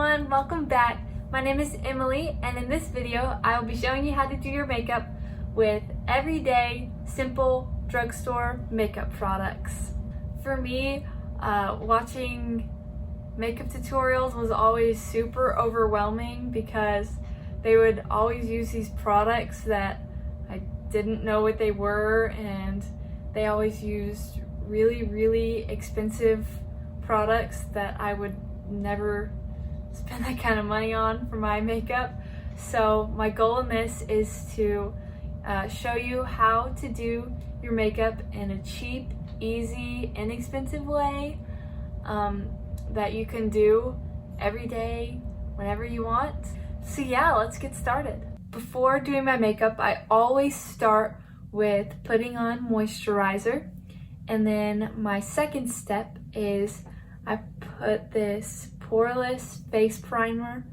everyone, welcome back. My name is Emily, and in this video I will be showing you how to do your makeup with everyday, simple drugstore makeup products. For me, watching makeup tutorials was always super overwhelming because they would always use these products that I didn't know what they were, and they always used really expensive products that I would never spend that kind of money on for my makeup. So my goal in this is to show you how to do your makeup in a cheap, easy, inexpensive way that you can do every day whenever you want. So yeah, let's get started. Before doing my makeup, I always start with putting on moisturizer, and then my second step is I put this poreless face primer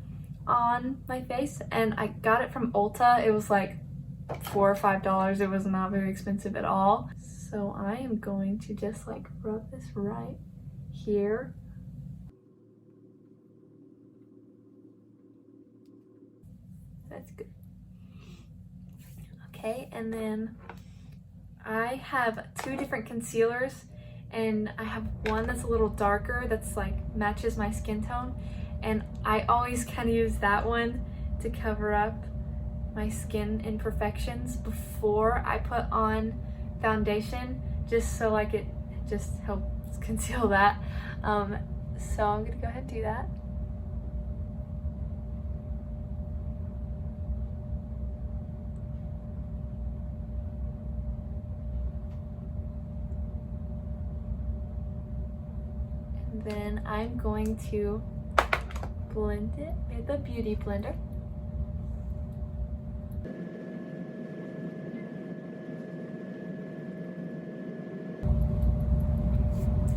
on my face, and I got it from Ulta. It was like $4 or $5. It was not very expensive at all. So I am going to just like rub this right here. That's good. Okay, and then I have two different concealers, and I have one that's a little darker that's like matches my skin tone, and I always kind of use that one to cover up my skin imperfections before I put on foundation, just so like it just helps conceal that. So I'm gonna go ahead and do that. Then I'm going to blend it with a beauty blender.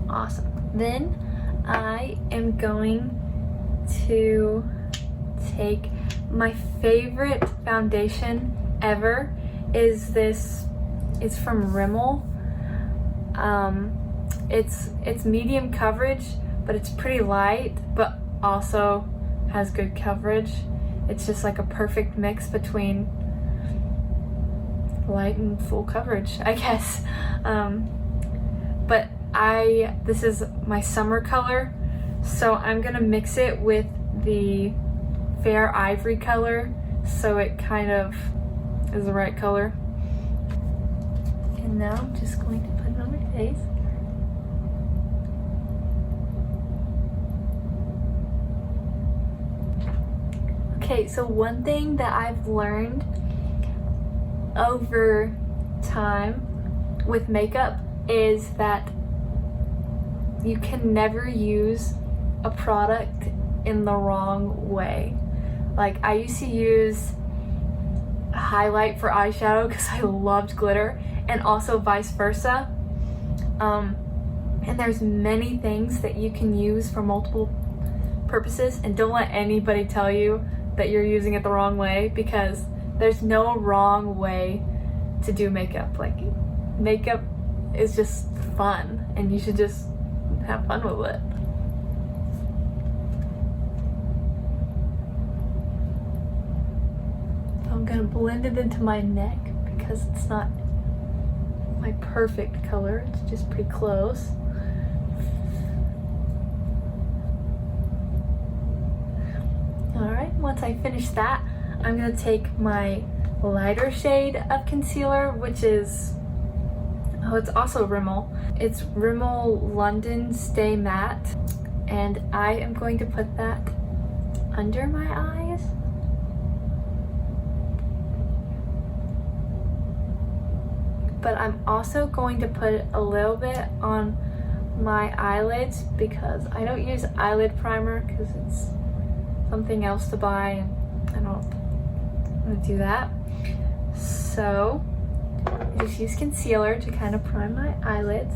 Awesome. Then I am going to take my favorite foundation ever. Is this? It's from Rimmel. It's medium coverage, but it's pretty light, but also has good coverage. It's just like a perfect mix between light and full coverage, I guess. But this is my summer color, so I'm gonna mix it with the fair ivory color so it kind of is the right color. And now I'm just going to put it on my face. Okay, so one thing that I've learned over time with makeup is that you can never use a product in the wrong way. Like, I used to use a highlight for eyeshadow because I loved glitter, and also vice versa. And there's many things that you can use for multiple purposes, and don't let anybody tell you that you're using it the wrong way, because there's no wrong way to do makeup. Like, makeup is just fun, and you should just have fun with it. I'm gonna blend it into my neck because it's not my perfect color, it's just pretty close. Alright, once I finish that, I'm going to take my lighter shade of concealer, which is, it's also Rimmel. It's Rimmel London Stay Matte, and I am going to put that under my eyes. But I'm also going to put a little bit on my eyelids because I don't use eyelid primer because it's something else to buy, and I don't want to do that. So I just use concealer to kind of prime my eyelids.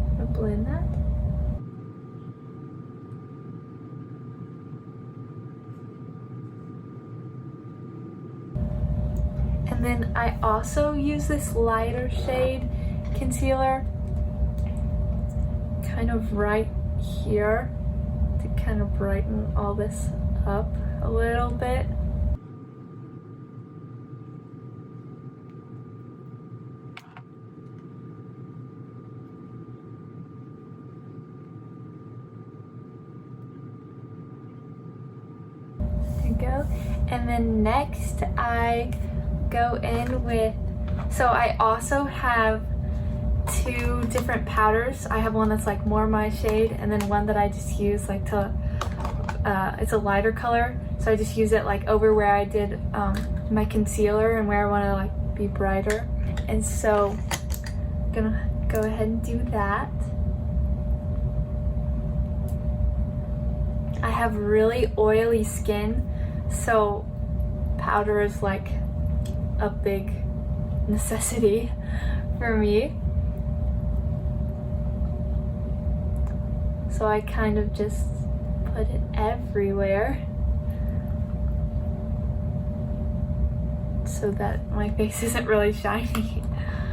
I'm gonna blend that. And then I also use this lighter shade concealer kind of right here kind of brighten all this up a little bit. Go. And then next I go in with, so I also have two different powders. I have one that's like more my shade, and then one that I just use like to, it's a lighter color, so I just use it like over where I did my concealer and where I want to like be brighter. And so I'm gonna go ahead and do that. I have really oily skin, so powder is like a big necessity for me. So I kind of just put it everywhere so that my face isn't really shiny.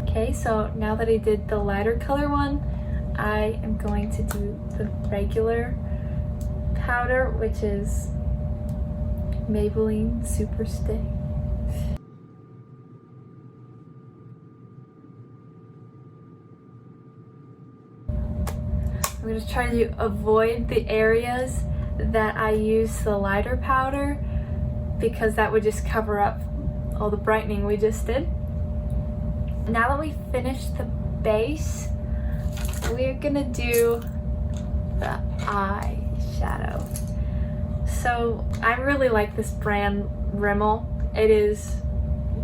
Okay, so now that I did the lighter color one, I am going to do the regular powder, which is Maybelline Super Stay. I'm going to try to avoid the areas that I use the lighter powder, because that would just cover up all the brightening we just did. Now that we finished the base, we're going to do the eyeshadow. So I really like this brand, Rimmel. It is,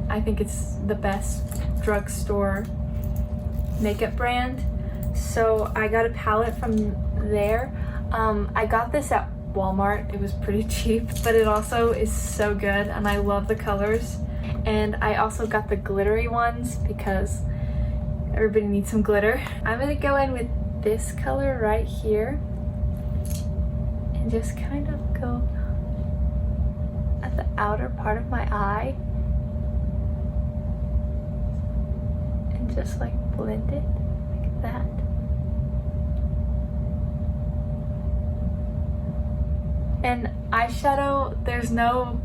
I think it's the best drugstore makeup brand. So I got a palette from there. I got this at Walmart. It was pretty cheap, but it also is so good and I love the colors. And I also got the glittery ones because everybody needs some glitter. I'm gonna go in with this color right here and just kind of go at the outer part of my eye and just like blend it like that. And eyeshadow, there's no,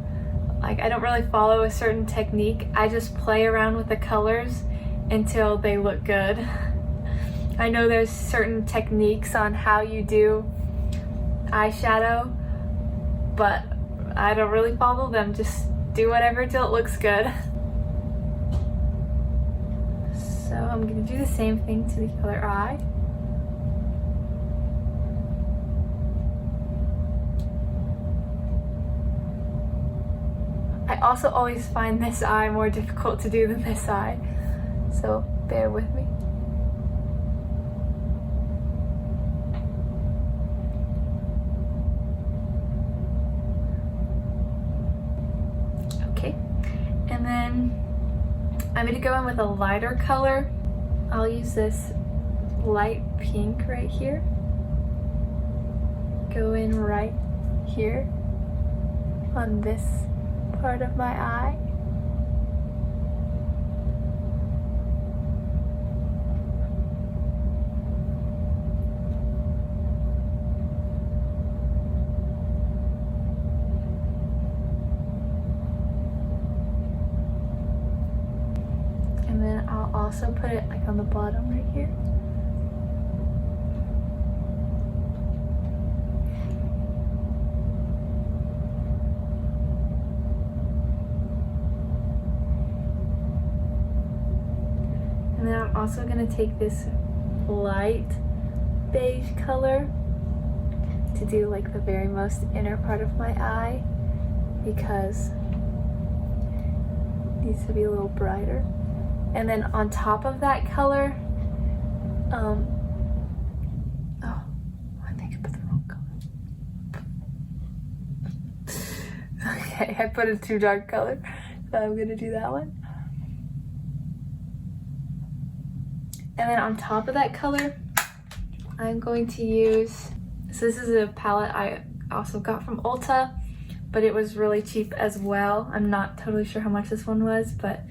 like, I don't really follow a certain technique. I just play around with the colors until they look good. I know there's certain techniques on how you do eyeshadow, but I don't really follow them. Just do whatever till it looks good. So I'm gonna do the same thing to the other eye. I also always find this eye more difficult to do than this eye, so bear with me. Okay, and then I'm gonna go in with a lighter color. I'll use this light pink right here. Go in right here on this part of my eye. And then I'll also put it like on the bottom right here. And then I'm also going to take this light beige color to do like the very most inner part of my eye, because it needs to be a little brighter. And then on top of that color, oh, I think I put the wrong color. Okay, I put a too dark color, so I'm going to do that one. And then on top of that color, I'm going to use, so this is a palette I also got from Ulta, but it was really cheap as well. I'm not totally sure how much this one was, but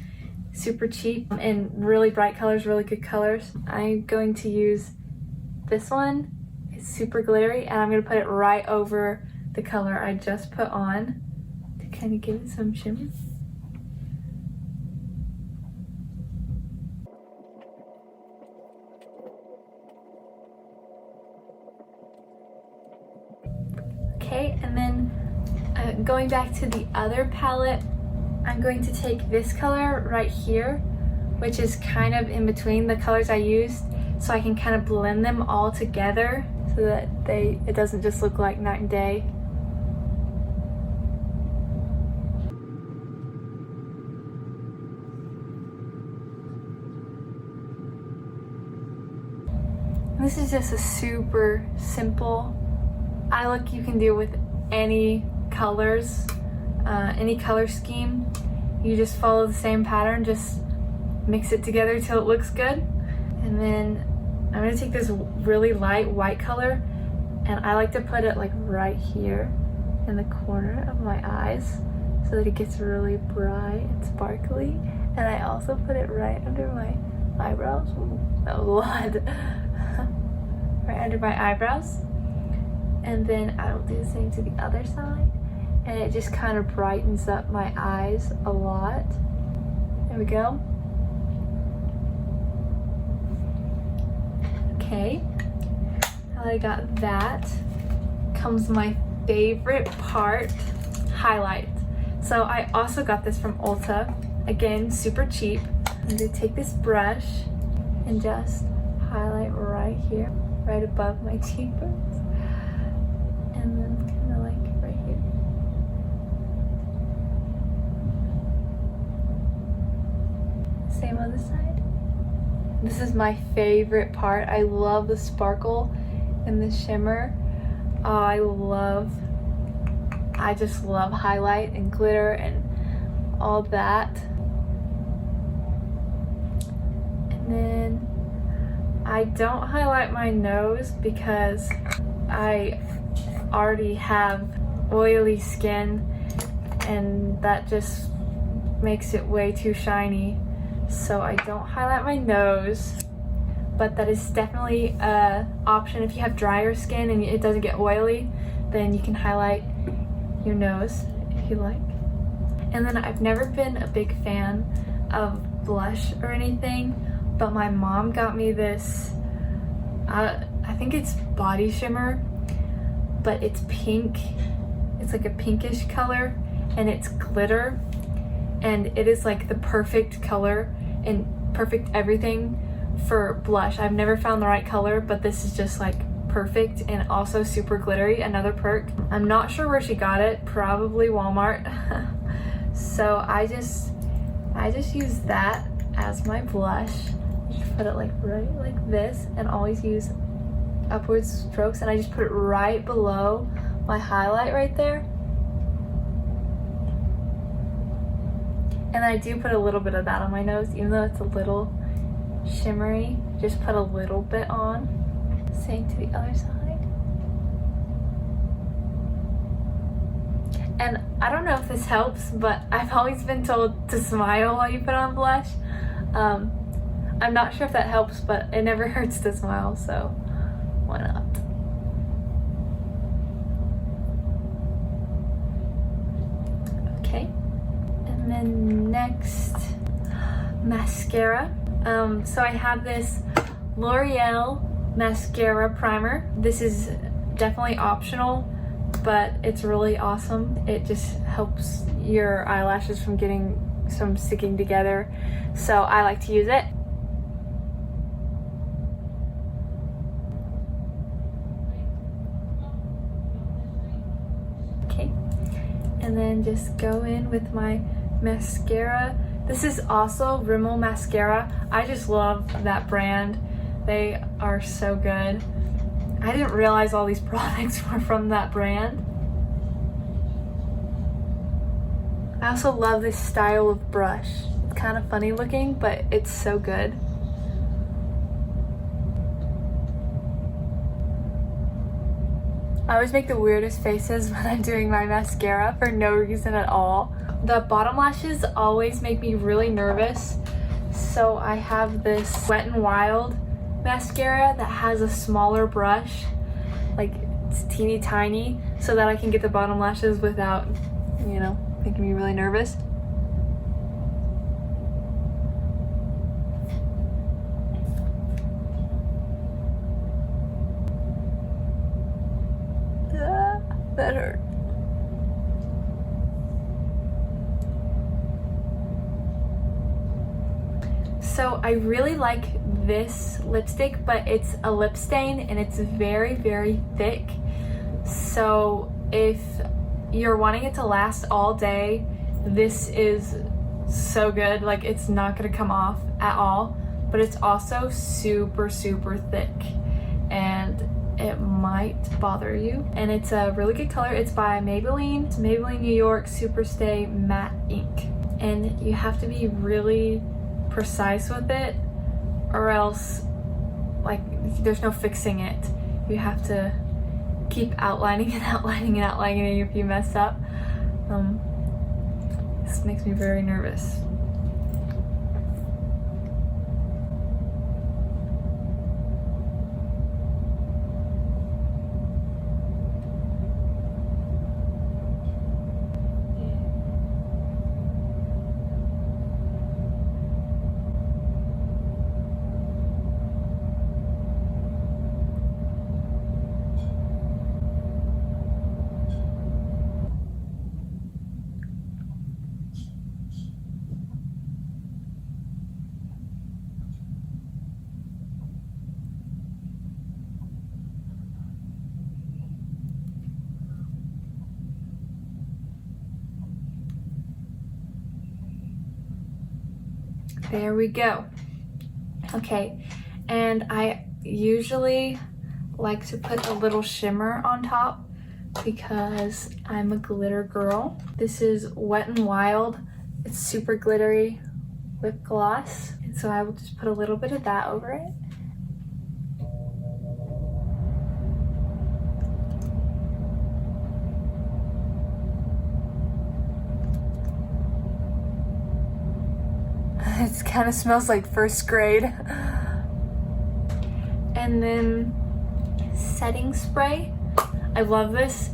super cheap and really bright colors, really good colors. I'm going to use this one. It's super glittery, and I'm gonna put it right over the color I just put on to kind of give it some shimmer. Okay, and then going back to the other palette, I'm going to take this color right here, which is kind of in between the colors I used, so I can kind of blend them all together so that it doesn't just look like night and day. This is just a super simple eye look you can do with any colors, any color scheme. You just follow the same pattern, just mix it together till it looks good. And then I'm gonna take this really light white color, and I like to put it like right here in the corner of my eyes so that it gets really bright and sparkly. And I also put it right under my eyebrows. Ooh, that was a lot. Right under my eyebrows. And then I will do the same to the other side, and it just kind of brightens up my eyes a lot. There we go. Okay, now that I got that, comes my favorite part, highlight. So I also got this from Ulta, again, super cheap. I'm gonna take this brush and just highlight right here, right above my cheekbones. And then kind of like right here. Same other side. This is my favorite part. I love the sparkle and the shimmer. Oh, I just love highlight and glitter and all that. And then I don't highlight my nose because I already have oily skin, and that just makes it way too shiny, so I don't highlight my nose. But that is definitely an option. If you have drier skin and it doesn't get oily, then you can highlight your nose if you like. And then I've never been a big fan of blush or anything, but my mom got me this, I think it's body shimmer, but it's pink. It's like a pinkish color, and it's glitter, and it is like the perfect color and perfect everything for blush. I've never found the right color, but this is just like perfect and also super glittery. Another perk. I'm not sure where she got it, probably Walmart. So I just use that as my blush. Just put it like right like this, and always use upward strokes, and I just put it right below my highlight right there. And I do put a little bit of that on my nose, even though it's a little shimmery. Just put a little bit on. Same to the other side. And I don't know if this helps, but I've always been told to smile while you put on blush. I'm not sure if that helps, but it never hurts to smile, so why not? Okay, and then next, mascara. So I have this L'Oreal mascara primer. This is definitely optional, but it's really awesome. It just helps your eyelashes from sticking together, so I like to use it. And then just go in with my mascara. This is also Rimmel mascara. I just love that brand. They are so good. I didn't realize all these products were from that brand. I also love this style of brush. It's kind of funny looking, but it's so good. I always make the weirdest faces when I'm doing my mascara for no reason at all. The bottom lashes always make me really nervous, so I have this Wet n Wild mascara that has a smaller brush, like it's teeny tiny so that I can get the bottom lashes without, you know, making me really nervous. That hurt. So I really like this lipstick, but it's a lip stain and it's very, very thick. So if you're wanting it to last all day, this is so good. Like, it's not gonna come off at all, but it's also super, super thick and it might bother you. And it's a really good color. It's by Maybelline. It's Maybelline New York Superstay Matte Ink. And you have to be really precise with it, or else, like, there's no fixing it. You have to keep outlining and outlining and outlining it if you mess up. This makes me very nervous. There we go. Okay, and I usually like to put a little shimmer on top because I'm a glitter girl. This is Wet n Wild. It's super glittery lip gloss, and so I will just put a little bit of that over it. It kind of smells like first grade. And then setting spray. I love this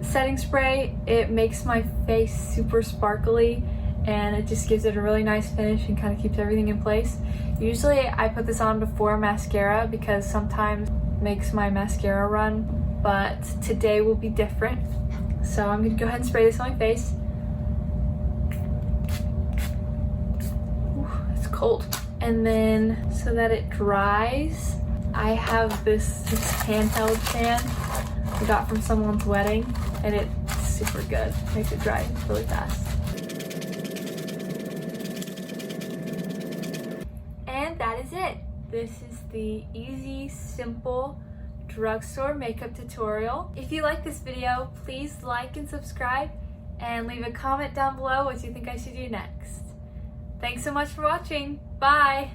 setting spray. It makes my face super sparkly and it just gives it a really nice finish and kind of keeps everything in place. Usually I put this on before mascara because sometimes it makes my mascara run, but today will be different. So I'm gonna go ahead and spray this on my face. Cold. And then so that it dries, I have this handheld fan I got from someone's wedding, and it's super good. Makes it dry really fast. And that is it. This is the easy, simple drugstore makeup tutorial. If you like this video, please like and subscribe and leave a comment down below what you think I should do next. Thanks so much for watching. Bye!